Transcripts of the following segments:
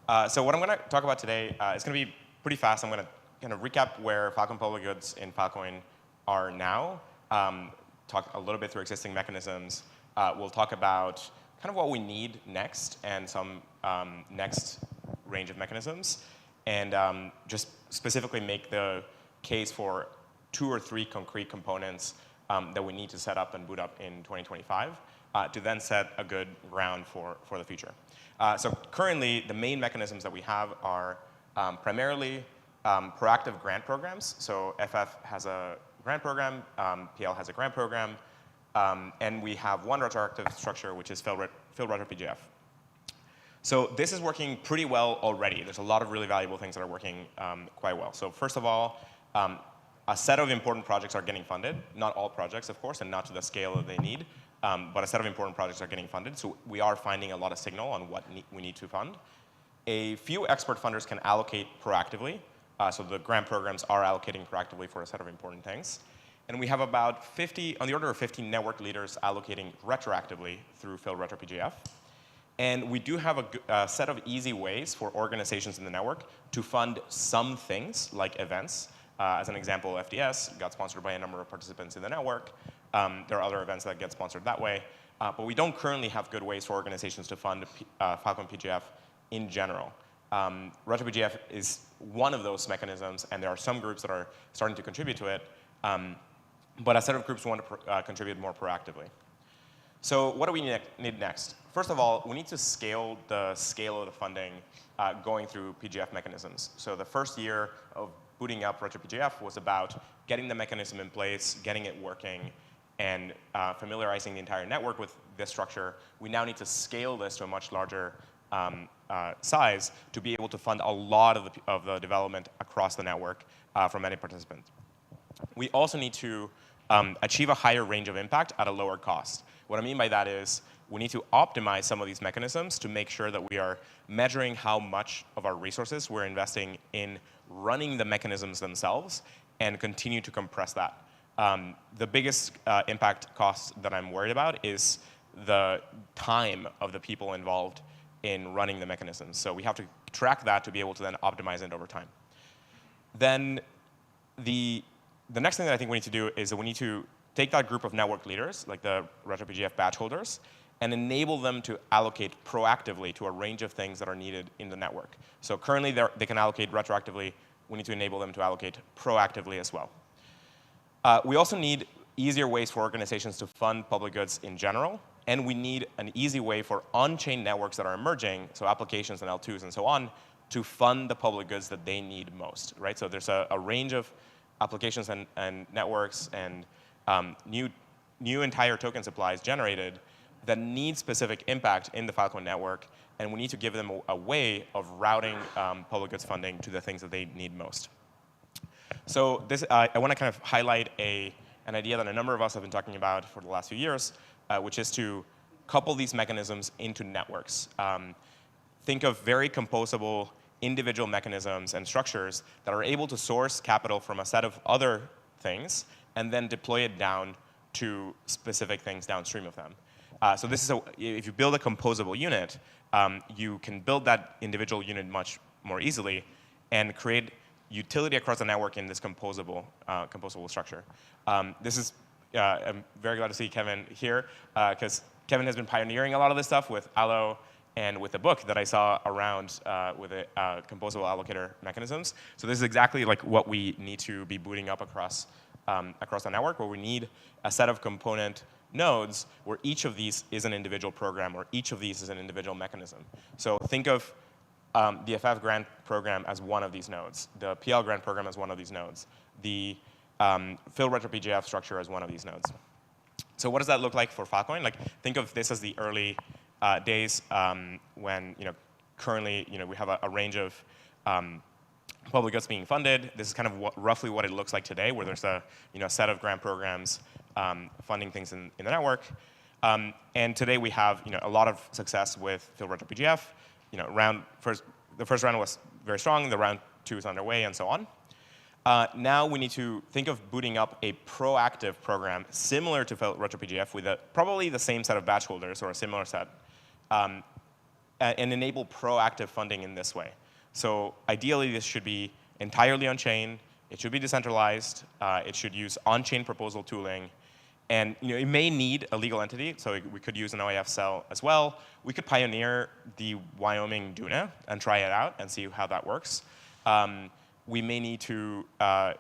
So what I'm going to talk about today is going to be pretty fast. I'm going to kind of recap where Filecoin public goods in Filecoin are now, talk a little bit through existing mechanisms. We'll talk about kind of what we need next and some next range of mechanisms, and just specifically make the case for 2 or 3 concrete components that we need to set up and boot up in 2025 to then set a good ground for the future. So currently, the main mechanisms that we have are primarily proactive grant programs. So FF has a grant program, PL has a grant program, and we have one retroactive structure, which is Field Retro PGF. So this is working pretty well already. There's a lot of really valuable things that are working quite well. So first of all, a set of important projects are getting funded. Not all projects, of course, and not to the scale that they need, but a set of important projects are getting funded. So we are finding a lot of signal on what we need to fund. A few expert funders can allocate proactively. So the grant programs are allocating proactively for a set of important things. And we have about 50, on the order of 50 network leaders allocating retroactively through Field Retro PGF. And we do have a set of easy ways for organizations in the network to fund some things, like events. As an example, FDS got sponsored by a number of participants in the network. There are other events that get sponsored that way. But we don't currently have good ways for organizations to fund Filecoin PGF in general. Retro PGF is one of those mechanisms, and there are some groups that are starting to contribute to it. But a set of groups want to contribute more proactively. So what do we need next? First of all, we need to scale the scale of the funding going through PGF mechanisms. So the first year of booting up Retro PGF was about getting the mechanism in place, getting it working, and familiarizing the entire network with this structure. We now need to scale this to a much larger size to be able to fund a lot of the development across the network from many participants. We also need to achieve a higher range of impact at a lower cost. What I mean by that is we need to optimize some of these mechanisms to make sure that we are measuring how much of our resources we're investing in running the mechanisms themselves and continue to compress that. The biggest impact cost that I'm worried about is the time of the people involved in running the mechanisms. So we have to track that to be able to then optimize it over time. Then the next thing that I think we need to do is that we need to take that group of network leaders, like the Retro PGF badge holders, and enable them to allocate proactively to a range of things that are needed in the network. So currently, they can allocate retroactively. We need to enable them to allocate proactively as well. We also need easier ways for organizations to fund public goods in general, and we need an easy way for on-chain networks that are emerging, so applications and L2s and so on, to fund the public goods that they need most, right? So there's a range of applications and networks and new entire token supplies generated that need specific impact in the Filecoin network, and we need to give them a way of routing public goods funding to the things that they need most. So this, I want to kind of highlight an idea that a number of us have been talking about for the last few years, which is to couple these mechanisms into networks. Think of very composable individual mechanisms and structures that are able to source capital from a set of other things and then deploy it down to specific things downstream of them. So this is if you build a composable unit, you can build that individual unit much more easily and create utility across the network in this composable structure. I'm very glad to see Kevin here because Kevin has been pioneering a lot of this stuff with Allo and with the book that I saw around with composable allocator mechanisms. So this is exactly like what we need to be booting up across the network, where we need a set of component nodes where each of these is an individual program or each of these is an individual mechanism. So think of the FF grant program as one of these nodes, the PL grant program as one of these nodes, the Field Retro PGF structure as one of these nodes. So what does that look like for Filecoin? Like, think of this as the early days when currently we have a range of public goods being funded. This is kind of roughly what it looks like today, where there's a set of grant programs funding things in the network. And today we have a lot of success with Field Retro PGF. The first round was very strong. The round 2 is underway, and so on. Now we need to think of booting up a proactive program similar to Field Retro PGF with probably the same set of batch holders or a similar set, and enable proactive funding in this way. So ideally, this should be entirely on-chain. It should be decentralized. It should use on-chain proposal tooling. And it may need a legal entity, so we could use an OAF cell as well. We could pioneer the Wyoming DUNA and try it out and see how that works. We may need to, I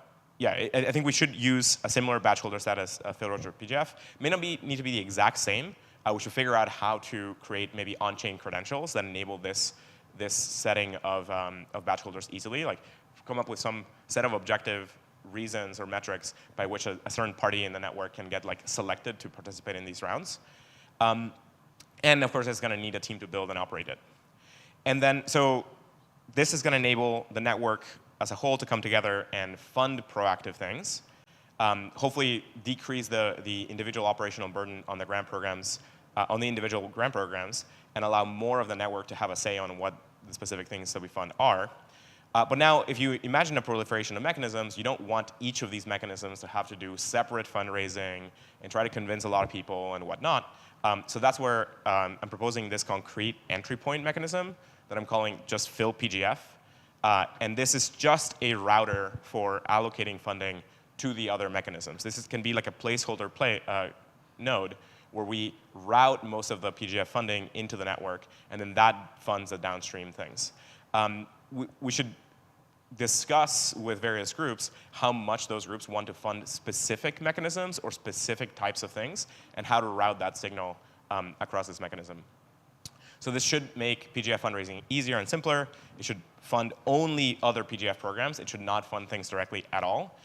think we should use a similar batch holder status Filecoin PGF. May not need to be the exact same. We should figure out how to create maybe on-chain credentials that enable this setting of batch holders easily. Like come up with some set of objective reasons or metrics by which a certain party in the network can get selected to participate in these rounds. And of course, it's going to need a team to build and operate it. And then, so this is going to enable the network as a whole to come together and fund proactive things. Hopefully decrease the individual operational burden on the grant programs, on the individual grant programs, and allow more of the network to have a say on what the specific things that we fund are. But now, if you imagine a proliferation of mechanisms, you don't want each of these mechanisms to have to do separate fundraising and try to convince a lot of people and whatnot. So that's where I'm proposing this concrete entry point mechanism that I'm calling just Fill PGF. And this is just a router for allocating funding to the other mechanisms. This can be like a placeholder node where we route most of the PGF funding into the network, and then that funds the downstream things. We should discuss with various groups how much those groups want to fund specific mechanisms or specific types of things, and how to route that signal across this mechanism. So this should make PGF fundraising easier and simpler. It should fund only other PGF programs. It should not fund things directly at all.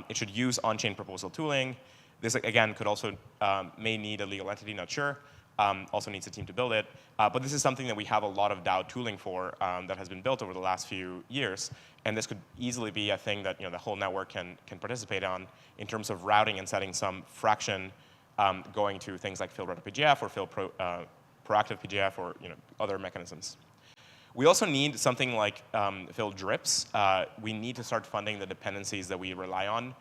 It should use on-chain proposal tooling. This, again, could also may need a legal entity, not sure. Also needs a team to build it. But this is something that we have a lot of DAO tooling for that has been built over the last few years. And this could easily be a thing that the whole network can participate on in terms of routing and setting some fraction going to things like Fill PGF or Fill Proactive PGF or other mechanisms. We also need something like Fill drips. We need to start funding the dependencies that we rely on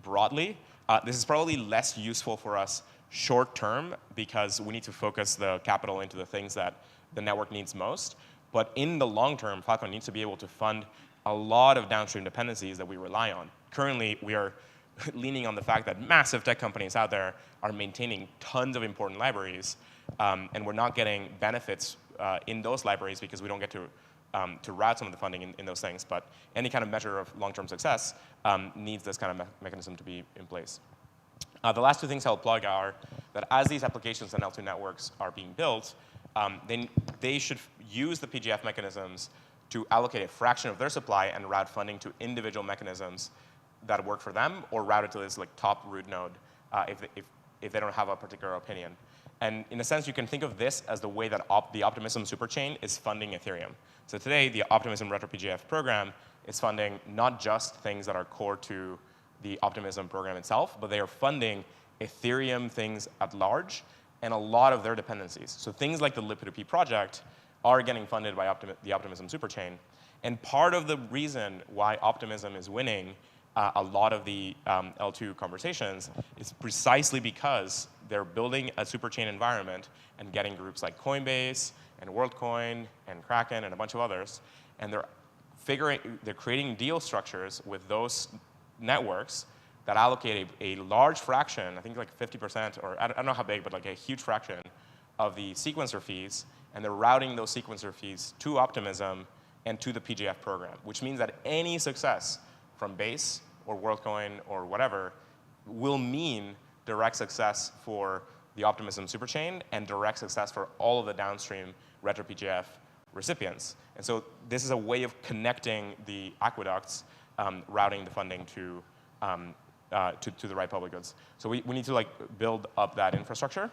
broadly. This is probably less useful for us short term because we need to focus the capital into the things that the network needs most. But in the long term, Filecoin needs to be able to fund a lot of downstream dependencies that we rely on. Currently, we are leaning on the fact that massive tech companies out there are maintaining tons of important libraries, and we're not getting benefits in those libraries because we don't get to route some of the funding in those things. But any kind of measure of long-term success needs this kind of mechanism to be in place. The last two things I'll plug are that as these applications and L2 networks are being built, then they should use the PGF mechanisms to allocate a fraction of their supply and route funding to individual mechanisms that work for them, or route it to this top root node if they don't have a particular opinion. And in a sense, you can think of this as the way that the Optimism superchain is funding Ethereum. So today, the Optimism Retro PGF program is funding not just things that are core to the Optimism program itself, but they are funding Ethereum things at large and a lot of their dependencies. So things like the Lip2P project are getting funded by the Optimism superchain. And part of the reason why Optimism is winning a lot of the L2 conversations is precisely because they're building a superchain environment and getting groups like Coinbase and WorldCoin and Kraken and a bunch of others, and they're creating deal structures with those networks that allocate a large fraction, I think like 50%, or I don't know how big, but like a huge fraction of the sequencer fees, and they're routing those sequencer fees to Optimism and to the PGF program, which means that any success from Base or WorldCoin or whatever will mean direct success for the Optimism superchain and direct success for all of the downstream Retro PGF recipients. And so this is a way of connecting the aqueducts, routing the funding to the right public goods. So we need to build up that infrastructure.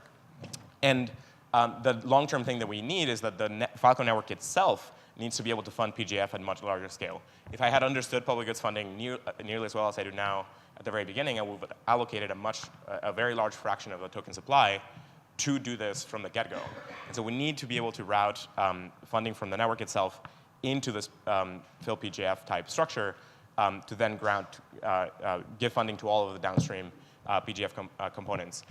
And the long-term thing that we need is that the Filecoin network itself needs to be able to fund PGF at much larger scale. If I had understood public goods funding nearly as well as I do now at the very beginning, I would have allocated a very large fraction of the token supply to do this from the get-go. And so we need to be able to route funding from the network itself into this Fill PGF type structure to then give funding to all of the downstream PGF components.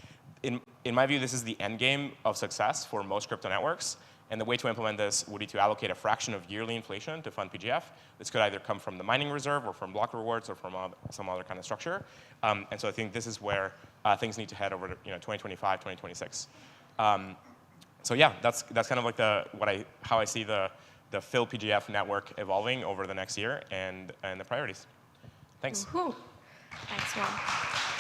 In my view, this is the end game of success for most crypto networks. And the way to implement this would be to allocate a fraction of yearly inflation to fund PGF. This could either come from the mining reserve or from block rewards or from some other kind of structure. And so I think this is where things need to head over to 2025, 2026. So yeah, that's kind of like how I see the Phil PGF network evolving over the next year and the priorities. Thanks. Thanks, Ron.